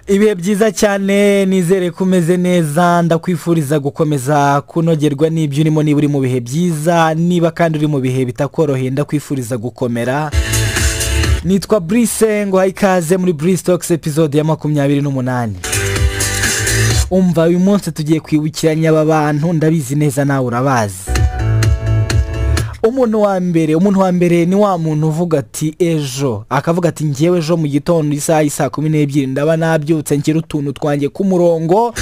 Ibihe byiza cyane nizere kumeze neza ndakwifuriza gukomeza kunogerwa n'ibyo urimo niba uri mu bihe byiza niba kandi uri mu bihe bitakoroheye ndakwifuriza gukomera. Nitwa Brice ngo ikaze muri Brice Talks episode ya 28. Umva uyu munsi tugiye kwibukiranya aba bantu ndabizi neza nawe urabazi. Umuntu wa mbere ni wa muntu uvuga ati ejo akavuga ati ngiyewe ejo mu gitondo isaha 12 ndaba nabyutse ngira utuntu twanjye ku murongo,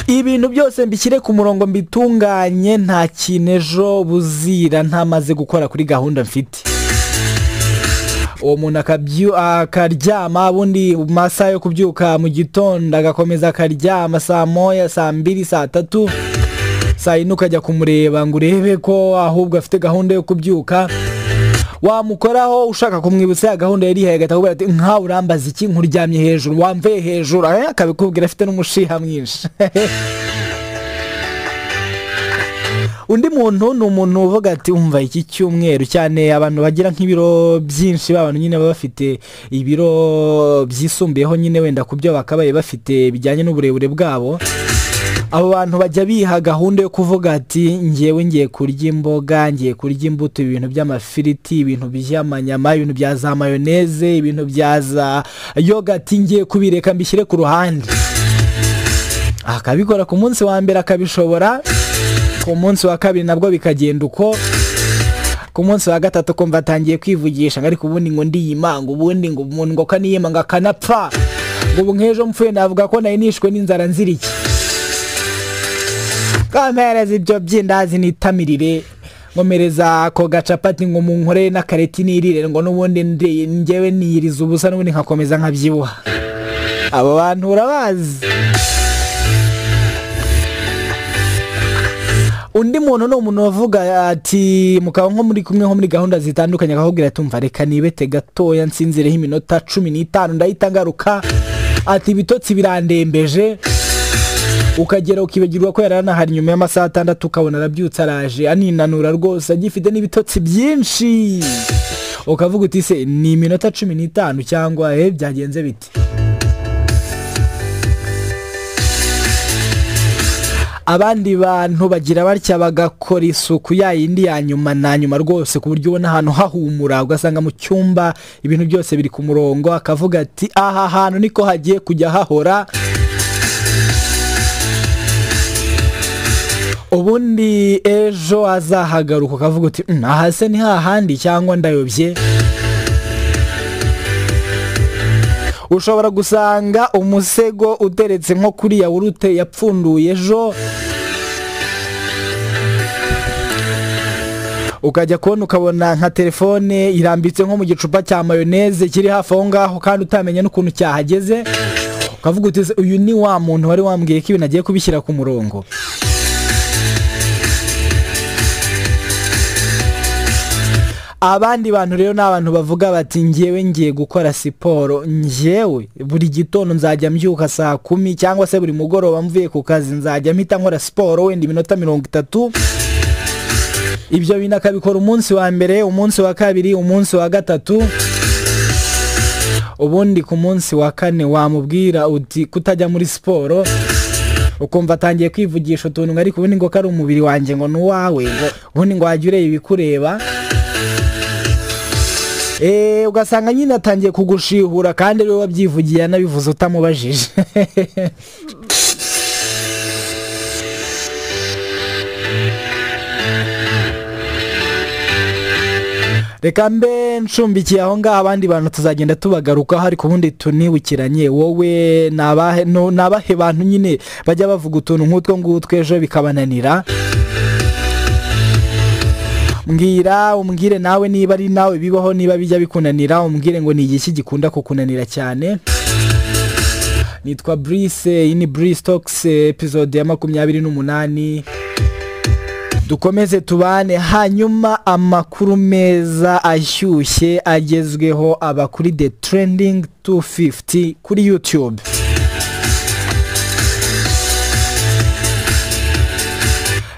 ibintu byose mbishyire ku murongo mbitunganye, nta kintu ejo buzira ntamaze gukora kuri gahunda mfite. Uwo muntu akaryama ubundi mu masaha yo kubyuka mu gitondo agakomeza akaryama saa moya saa 2 saa 3 saa yine ukajya kumureba ngo urebe ko ahubwo afite gahunda yo kubyuka. Wamukoraho ushaka kumwibutsa ya gahunda yari ihaye atakubwira ati nka urambaza iki nkuryamye hejuru wamveye hejuru, akabikubwira afite n'umushiha mwinshi. Undi muntu ni umuntu uvuga ati umva iki cyumweru cyane abantu bagira nk'ibiro byinshi b'abantu nyine baba bafite ibiro byisumbuyeho nyine wenda kubyo bakabaye bafite bijyanye n'uburebure bwabo. Abo bantu bajya biha gahunda yo kuvuga ati ngiye kurya imboga, ngiye kurya imbuto, ibintu by'amafiriti, ibintu by'amanyama, ibintu bya za mayoneze, ibintu bya za yogurt, ngiye kubireka mbishyire ku ruhande. Akabikora ku munsi wa mbere akabishobora, ku munsi wa kabiri nabwo bikagenda uko, ku munsi wa gatatu kumva atangiye kwivugisha ariko ubundi ngo ndiyimanga, ubundi ngo umuntu ngo kaniyema ngo akanapfa, ngo ubu nk'ejo mpfuye navuga ko nari nishwe n'inzara nziriki. Kampereza ibyo by'indazi nitamirire, ngomereza ko gacapati ngo munkore n'akareti nirire ngo n'ubundi njyewe niyiriza ubusa n'ubundi nkakomeza nkabyibuha. Abo bantu urabazi. Undi muntu ni umuntu wavuga ati mukaba nko muri kumwe nko muri gahunda zitandukanye akakubwira ati umva reka nibete gatoya nsinzireho iminota 15 ndahita ngaruka, ati ibitotsi birandembeje. Ukagera ukibagirwa ko yaranahari nyuma y'amasaha 6 ukabona arabyutse araje aninanura rwose agifite n'ibitotsi byinshi, ukavuga uti se ni iminota 15 cyangwa byagenze biti. Abandi bantu bagira batya bagakora isuku ya yindi ya nyuma na nyuma rwose ku buryo ubona ahantu hahumura, ugasanga mu cyumba ibintu byose biri ku murongo, akavuga ati aha hantu niko hagiye kujya hahora. Ubundi ejo azahagaruka akavuga uti aha se ni hahandi cyangwa ndayobye. Ushobora gusanga umusego uteretse nko kuri yawurute yapfunduye ejo, ukajya kubona ukabona nka telefone irambitse nko mu gicupa cya mayoneze kiri hafi aho ngaho kandi utamenya n'ukuntu cyahageze, ukavuga uti uyu ni wa muntu wari wambwiye ko ibintu agiye kubishyira ku murongo. Abandi bantu rero ni abantu bavuga bati ngiye gukora siporo, ngewe buri gitondo nzajya mbyuka saa 10 cyangwa se buri mugoroba mvuye ku kazi nzajya mpita nkora siporo wenda iminota 30. Ibyo bintu akabikora umunsi wa mbere, umunsi wa kabiri, umunsi wa gatatu. Ubundi ku munsi wa kane wamubwira uti kutajya muri siporo, ukumva atangiye kwivugisha utuntu ariko ubundi ngo kari umubiri wanjye ngo nuwawe, ngo ubundi ngo wajya ureba ibikureba. Ugasanga nyine atangiye kugushihura kandi rero wabyivugiye nabivuze utamubajije. Reka mbe ncumbikiye aho ngaho abandi bantu tuzagenda tubagarukaho, ariko ubundi tunibukiranye wowe nabahe bantu nyine bajya bavuga utuntu nk'utwo ngutwo ejo bikabananira. Umbwire nawe niba ari nawe bibaho, niba bijya bikunanira umbwire ngo ni iki gikunda kukunanira cyane. Nitwa Brice, iyi ni Brice Talks episode ya 28. Dukomeze tubane, hanyuma amakuru meza ashyushye agezweho aba kuri The Trending 250 kuri YouTube.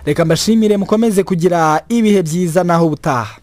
Reka mbashimire mukomeze kugira ibihe byiza naho ubutaha.